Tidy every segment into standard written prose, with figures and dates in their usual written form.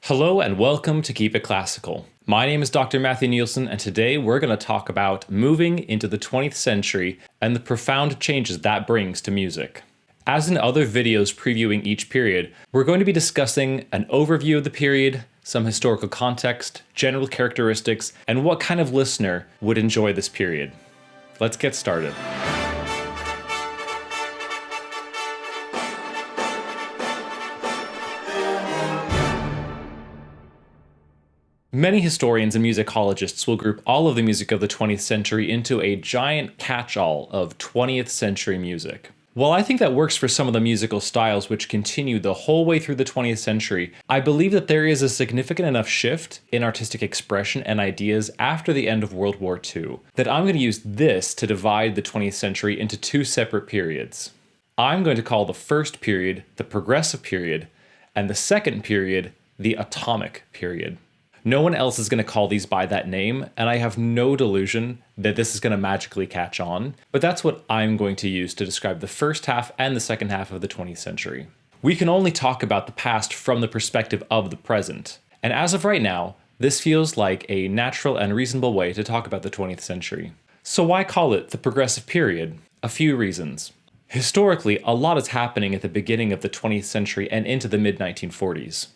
Hello and welcome to Keep It Classical. My name is Dr. Matthew Nielsen, and today we're going to talk about moving into the 20th century and the profound changes that brings to music. As in other videos previewing each period, we're going to be discussing an overview of the period, some historical context, general characteristics, and what kind of listener would enjoy this period. Let's get started. Many historians and musicologists will group all of the music of the 20th century into a giant catch-all of 20th century music. While I think that works for some of the musical styles which continue the whole way through the 20th century, I believe that there is a significant enough shift in artistic expression and ideas after the end of World War II that I'm going to use this to divide the 20th century into two separate periods. I'm going to call the first period the Progressive period, and the second period the Atomic period. No one else is going to call these by that name, and I have no delusion that this is going to magically catch on, but that's what I'm going to use to describe the first half and the second half of the 20th century. We can only talk about the past from the perspective of the present, and as of right now, this feels like a natural and reasonable way to talk about the 20th century. So why call it the Progressive period? A few reasons. Historically, a lot is happening at the beginning of the 20th century and into the mid-1940s.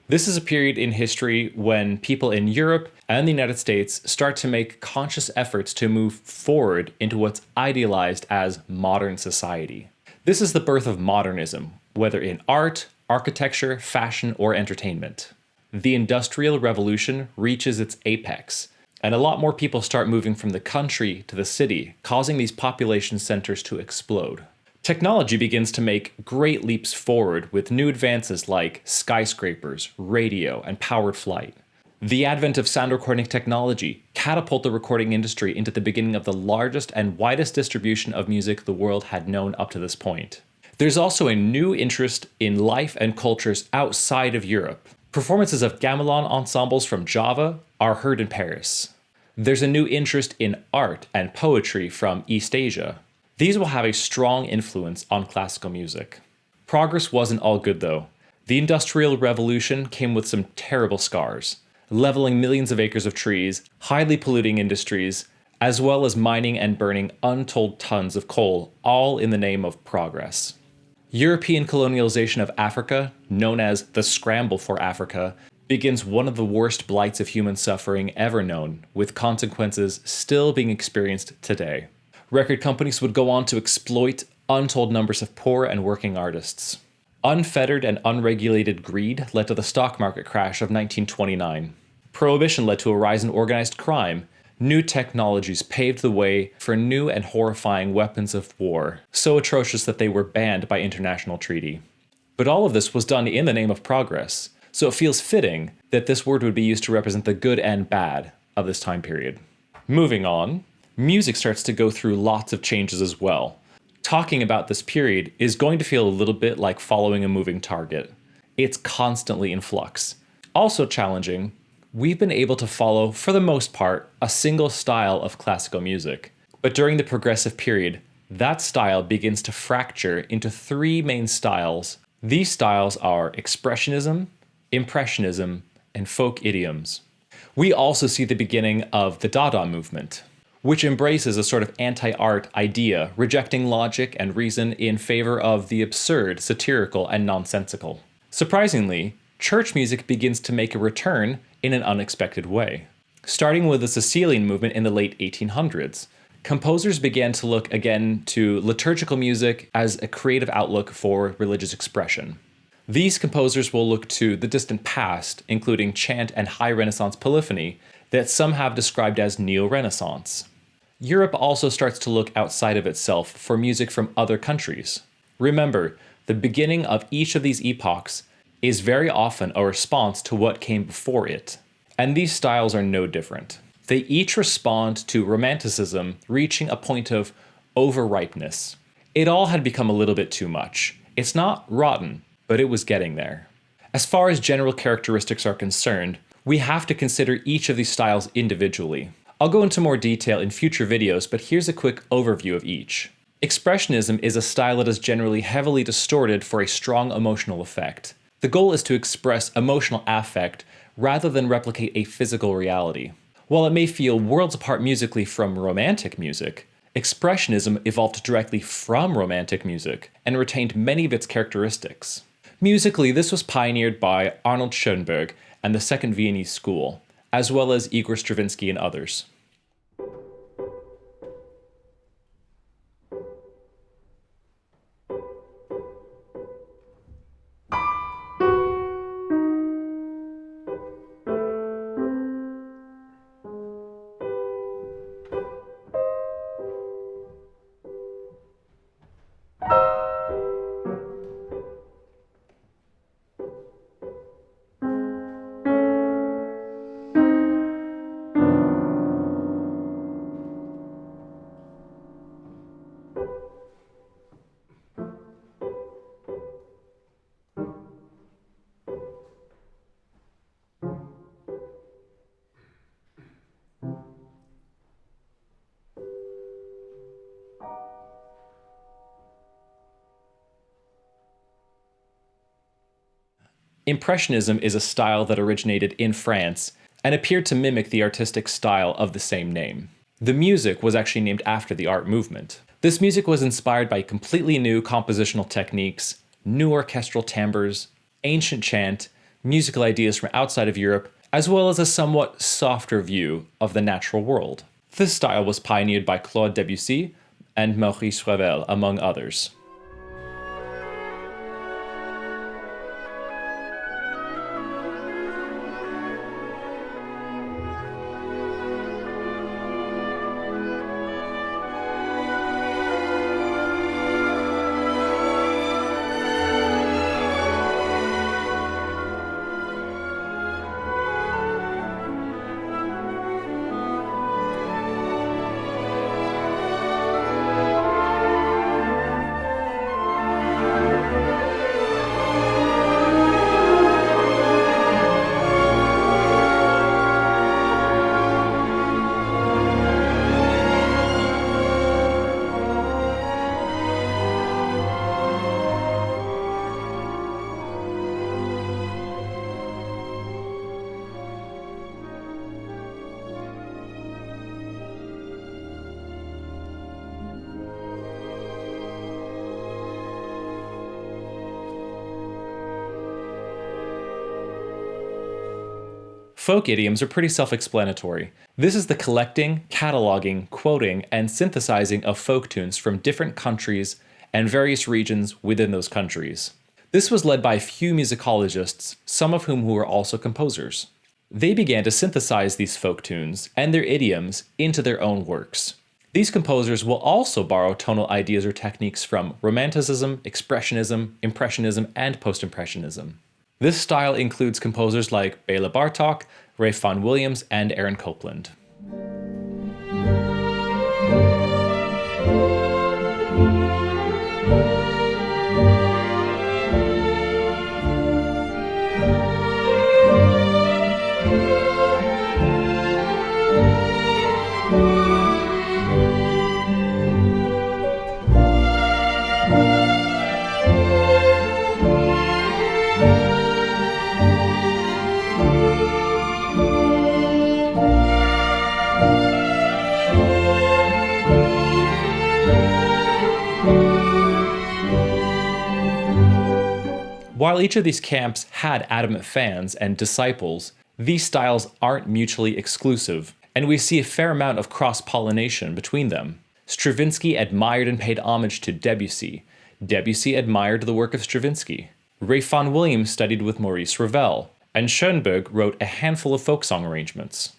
This is a period in history when people in Europe and the United States start to make conscious efforts to move forward into what's idealized as modern society. This is the birth of modernism, whether in art, architecture, fashion, or entertainment. The Industrial Revolution reaches its apex, and a lot more people start moving from the country to the city, causing these population centers to explode. Technology begins to make great leaps forward with new advances like skyscrapers, radio, and powered flight. The advent of sound recording technology catapulted the recording industry into the beginning of the largest and widest distribution of music the world had known up to this point. There's also a new interest in life and cultures outside of Europe. Performances of gamelan ensembles from Java are heard in Paris. There's a new interest in art and poetry from East Asia. These will have a strong influence on classical music. Progress wasn't all good though. The Industrial Revolution came with some terrible scars, leveling millions of acres of trees, highly polluting industries, as well as mining and burning untold tons of coal, all in the name of progress. European colonialization of Africa, known as the Scramble for Africa, begins one of the worst blights of human suffering ever known, with consequences still being experienced today. Record companies would go on to exploit untold numbers of poor and working artists. Unfettered and unregulated greed led to the stock market crash of 1929. Prohibition led to a rise in organized crime. New technologies paved the way for new and horrifying weapons of war, so atrocious that they were banned by international treaty. But all of this was done in the name of progress, so it feels fitting that this word would be used to represent the good and bad of this time period. Moving on. Music starts to go through lots of changes as well. Talking about this period is going to feel a little bit like following a moving target. It's constantly in flux. Also challenging, we've been able to follow, for the most part, a single style of classical music. But during the Progressive period, that style begins to fracture into three main styles. These styles are Expressionism, Impressionism, and folk idioms. We also see the beginning of the Dada movement, which embraces a sort of anti-art idea, rejecting logic and reason in favor of the absurd, satirical, and nonsensical. Surprisingly, church music begins to make a return in an unexpected way. Starting with the Cecilian movement in the late 1800s, composers began to look again to liturgical music as a creative outlook for religious expression. These composers will look to the distant past, including chant and high Renaissance polyphony, that some have described as Neo-Renaissance. Europe also starts to look outside of itself for music from other countries. Remember, the beginning of each of these epochs is very often a response to what came before it, and these styles are no different. They each respond to Romanticism reaching a point of overripeness. It all had become a little bit too much. It's not rotten, but it was getting there. As far as general characteristics are concerned, we have to consider each of these styles individually. I'll go into more detail in future videos, but here's a quick overview of each. Expressionism is a style that is generally heavily distorted for a strong emotional effect. The The goal is to express emotional affect rather than replicate a physical reality. While it may feel worlds apart musically from Romantic music, Expressionism evolved directly from Romantic music and retained many of its characteristics. Musically, this was pioneered by Arnold Schoenberg and the Second Viennese School, as well as Igor Stravinsky and others. Impressionism is a style that originated in France and appeared to mimic the artistic style of the same name. The music was actually named after the art movement. This music was inspired by completely new compositional techniques, new orchestral timbres, ancient chant, musical ideas from outside of Europe, as well as a somewhat softer view of the natural world. This style was pioneered by Claude Debussy and Maurice Ravel, among others. Folk idioms are pretty self-explanatory. This is the collecting, cataloging, quoting, and synthesizing of folk tunes from different countries and various regions within those countries. This was led by a few musicologists, some of whom were also composers. They began to synthesize these folk tunes and their idioms into their own works. These composers will also borrow tonal ideas or techniques from Romanticism, Expressionism, Impressionism, and Post-Impressionism. This style includes composers like Bela Bartok, Ralph Vaughan Williams, and Aaron Copland. While each of these camps had adamant fans and disciples, these styles aren't mutually exclusive, and we see a fair amount of cross-pollination between them. Stravinsky admired and paid homage to Debussy. Debussy admired the work of Stravinsky. Ralph Vaughan Williams studied with Maurice Ravel, and Schoenberg wrote a handful of folk song arrangements.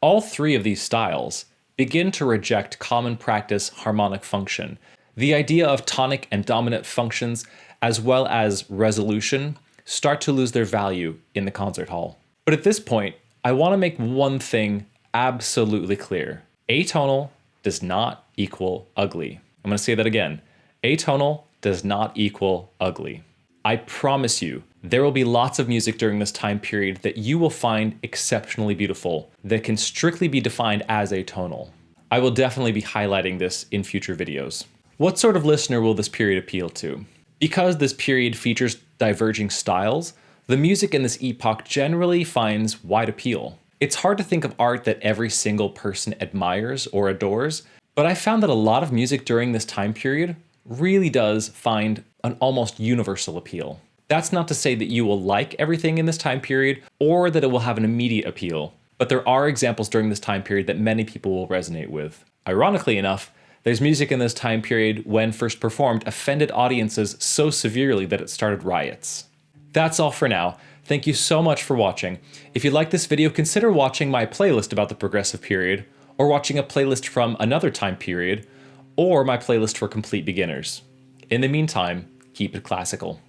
All three of these styles begin to reject common practice harmonic function. The idea of tonic and dominant functions, as well as resolution, start to lose their value in the concert hall. But at this point, I want to make one thing absolutely clear. Atonal does not equal ugly. I'm going to say that again. Atonal does not equal ugly. I promise you, there will be lots of music during this time period that you will find exceptionally beautiful that can strictly be defined as atonal. I will definitely be highlighting this in future videos. What sort of listener will this period appeal to? Because this period features diverging styles, The music in this epoch generally finds wide appeal. It's hard to think of art that every single person admires or adores, but I found that a lot of music during this time period really does find an almost universal appeal. That's not to say that you will like everything in this time period or that it will have an immediate appeal, but there are examples during this time period that many people will resonate with. Ironically enough, there's music in this time period when first performed offended audiences so severely that it started riots. That's all for now. Thank you so much for watching. If you like this video, consider watching my playlist about the progressive period, or watching a playlist from another time period, or my playlist for complete beginners. In the meantime, keep it classical.